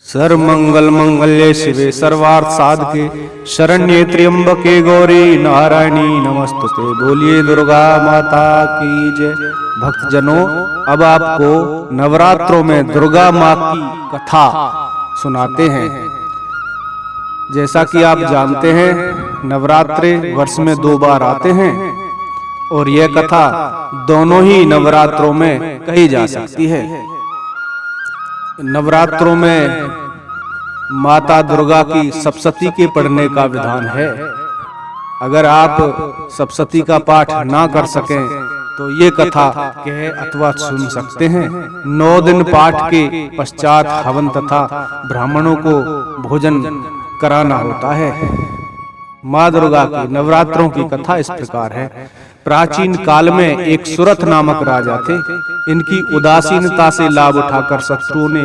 सर्वमंगल मंगल्ये शिवे सर्वार्थ साधके शरण्ये त्र्यंबके गौरी नारायणी नमस्तुते। बोलिए दुर्गा माता की जय। भक्तजनों, अब आपको नवरात्रों में दुर्गा माँ की कथा सुनाते हैं। जैसा कि आप जानते हैं, नवरात्रे वर्ष में 2 बार आते हैं और यह कथा दोनों ही नवरात्रों में कही जा सकती है। नवरात्रों में माता दुर्गा की सप्तशती के पढ़ने का विधान है। अगर आप सप्तशती का पाठ ना कर सकें तो ये कथा कह अथवा सुन सकते हैं। 9 दिन पाठ के पश्चात हवन तथा ब्राह्मणों को भोजन कराना होता है। माँ दुर्गा की नवरात्रों की कथा इस प्रकार है। प्राचीन काल में एक सुरथ नामक राजा थे। इनकी उदासीनता से लाभ उठाकर शत्रुओं ने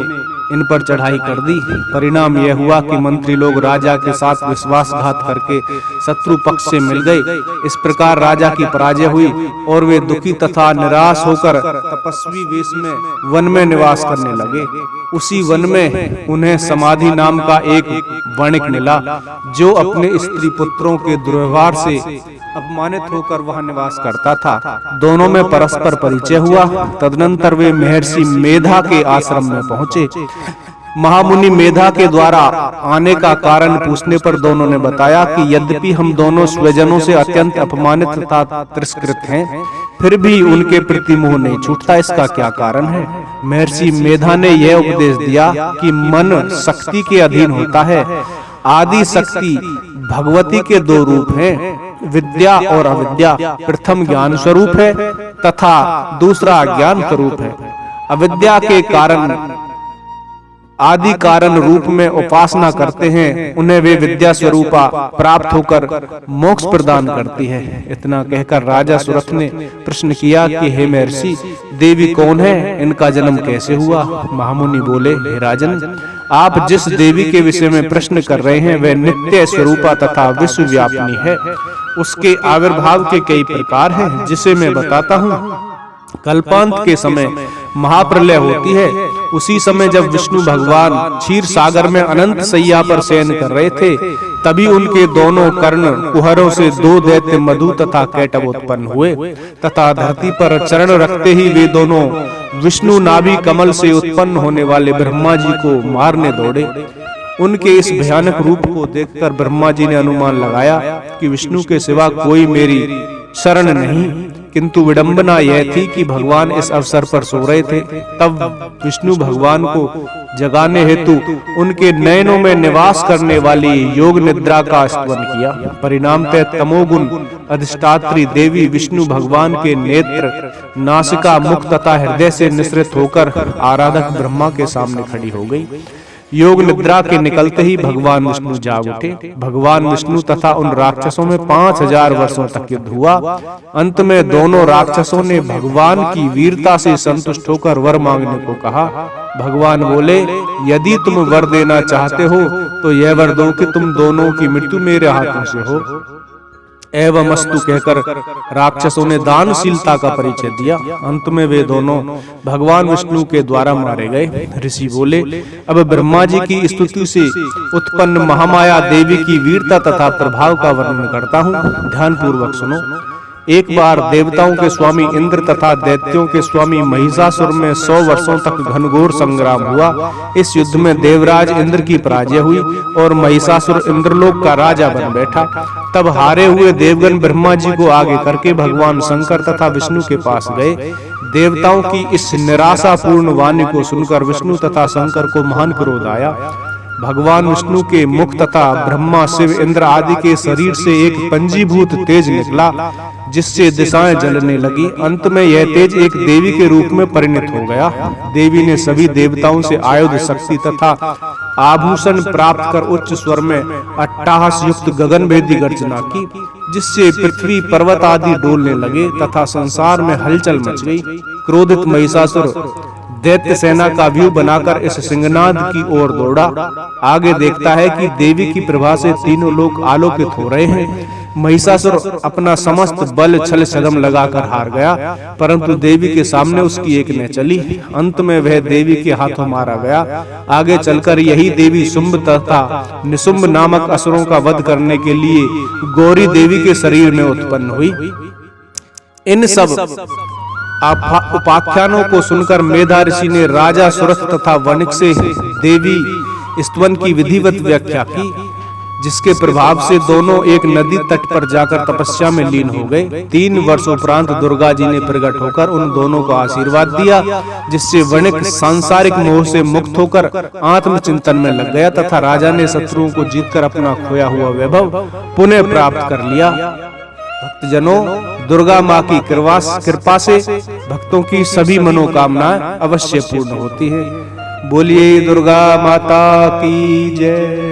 इन पर चढ़ाई कर दी। परिणाम यह हुआ कि मंत्री लोग राजा के साथ विश्वासघात करके शत्रु पक्ष से मिल गए। इस प्रकार राजा की पराजय हुई और वे दुखी तथा निराश होकर तपस्वी वेश में वन में निवास करने लगे। उसी वन में उन्हें समाधि नाम का एक वणिक मिला, जो अपने स्त्री पुत्रों के दुर्व्यवहार से अपमानित होकर वहां निवास करता था। दोनों में परस्पर परिचय हुआ। तदनंतर वे महर्षि मेधा के आश्रम में पहुंचे। महामुनि मेधा के द्वारा आने का कारण पूछने पर दोनों ने बताया कि यद्यपि हम दोनों स्वजनों से अत्यंत अपमानित तथा तिरस्कृत हैं, फिर भी उनके प्रति मोह नहीं छूटता। इसका क्या कारण है? महर्षि मेधा ने यह उपदेश दिया कि मन शक्ति के अधीन होता है। आदि शक्ति भगवती के 2 रूप हैं, विद्या और अविद्या। प्रथम ज्ञान स्वरूप है तथा दूसरा ज्ञान स्वरूप है। अविद्या के कारण आदि कारण रूप में उपासना करते हैं, उन्हें वे विद्या स्वरूपा प्राप्त होकर मोक्ष प्रदान करती है। इतना कहकर राजा सुरथ ने प्रश्न किया कि हे महर्षि, देवी कौन है? इनका जन्म कैसे हुआ? महामुनि बोले, हे राजन, आप जिस देवी के विषय में प्रश्न कर रहे हैं वह नित्य स्वरूपा तथा विश्वव्यापिनी है। उसके आविर्भाव के कई प्रकार हैं, जिसे मैं बताता हूँ। कल्पांत के समय महाप्रलय होती है। उसी समय जब विष्णु भगवान क्षीर सागर में अनंत सैया पर शयन कर रहे थे, तभी उनके दोनों कर्ण कुहरों से 2 दैत्य मधु तथा कैटव उत्पन्न हुए तथा धरती पर चरण रखते ही वे दोनों विष्णु नाभि कमल से उत्पन्न होने वाले ब्रह्मा जी को मारने दौड़े। उनके इस भयानक रूप को देखकर ब्रह्मा जी ने अनुमान लगाया कि विष्णु के सिवा कोई मेरी शरण नहीं। किंतु विडंबना यह थी कि भगवान इस अवसर पर सो रहे थे। तब विष्णु भगवान को जगाने हेतु उनके नयनों में निवास करने वाली योग निद्रा का स्तवन किया। परिणामतः तमोगुण अधिष्ठात्री देवी विष्णु भगवान के नेत्र, नासिका, मुख तथा हृदय से निसृत होकर आराधक ब्रह्मा के सामने खड़ी हो गई। योग निद्रा के निकलते ही भगवान विष्णु जाग उठे। भगवान विष्णु तथा उन राक्षसों में 5000 वर्षों तक युद्ध हुआ। अंत में दोनों राक्षसों ने भगवान की वीरता से संतुष्ट होकर वर मांगने को कहा। भगवान बोले, यदि तुम वर देना चाहते हो तो यह वर दो कि तुम दोनों की मृत्यु मेरे हाथों से हो। एवं अस्तु कहकर राक्षसों ने दानशीलता का परिचय दिया। अंत में वे दोनों भगवान विष्णु के द्वारा मारे गए। ऋषि बोले, अब ब्रह्मा जी की स्तुति से उत्पन्न महामाया देवी की वीरता तथा प्रभाव का वर्णन करता हूँ। ध्यान पूर्वक सुनो। एक बार देवताओं के स्वामी इंद्र तथा दैत्यों के स्वामी महिषासुर में 100 वर्षों तक घनघोर संग्राम हुआ। इस युद्ध में देवराज इंद्र की पराजय हुई और महिषासुर इंद्रलोक का राजा बन बैठा। तब हारे हुए देवगण ब्रह्मा जी को आगे करके भगवान शंकर तथा विष्णु के पास गए। देवताओं की इस निराशापूर्ण वाणी को सुनकर विष्णु तथा शंकर को महान क्रोध आया। भगवान विष्णु के मुख तथा ब्रह्मा, शिव, इंद्र आदि के शरीर से एक पंजीभूत तेज निकला, जिससे दिशाएं जलने लगी। अंत में यह तेज एक देवी के रूप में परिणत हो गया। देवी ने सभी देवताओं से आयुध, शक्ति तथा आभूषण प्राप्त कर उच्च स्वर में अट्टहास युक्त गगनभेदी गर्जना की, जिससे पृथ्वी, पर्वत आदि डोलने लगे तथा संसार में हलचल मच गई। क्रोधित महिषासुर दैत्य सेना का व्यू बनाकर इस सिंहनाद की ओर दौड़ा। आगे देखता है कि देवी की प्रभा से तीनों लोक आलोकित हो रहे हैं। महिषासुर अपना समस्त बल छल छद्म लगाकर हार गया, परंतु देवी के सामने उसकी एक न चली। अंत में वह देवी के हाथों मारा गया। आगे चलकर यही देवी शुंभ तथा निशुंभ नामक असुरों का वध करने के लिए गौरी देवी के शरीर में उत्पन्न हुई। इन सब उपाख्यानों को सुनकर मेधा ऋषि ने राजा सुरथ तथा वणिक से देवी स्तवन की विधिवत व्याख्या की, जिसके प्रभाव से दोनों एक नदी तट पर जाकर तपस्या में लीन हो गए। 3 वर्ष उपरांत दुर्गा जी ने प्रकट होकर उन दोनों को आशीर्वाद दिया, जिससे वणिक सांसारिक मोह से मुक्त होकर आत्मचिंतन में लग गया तथा राजा ने शत्रुओं को जीतकर अपना खोया हुआ वैभव पुनः प्राप्त कर लिया। भक्तजनों, दुर्गा माँ की कृपा से भक्तों की सभी मनोकामनाएं अवश्य पूर्ण होती हैं। बोलिए दुर्गा माता की जय।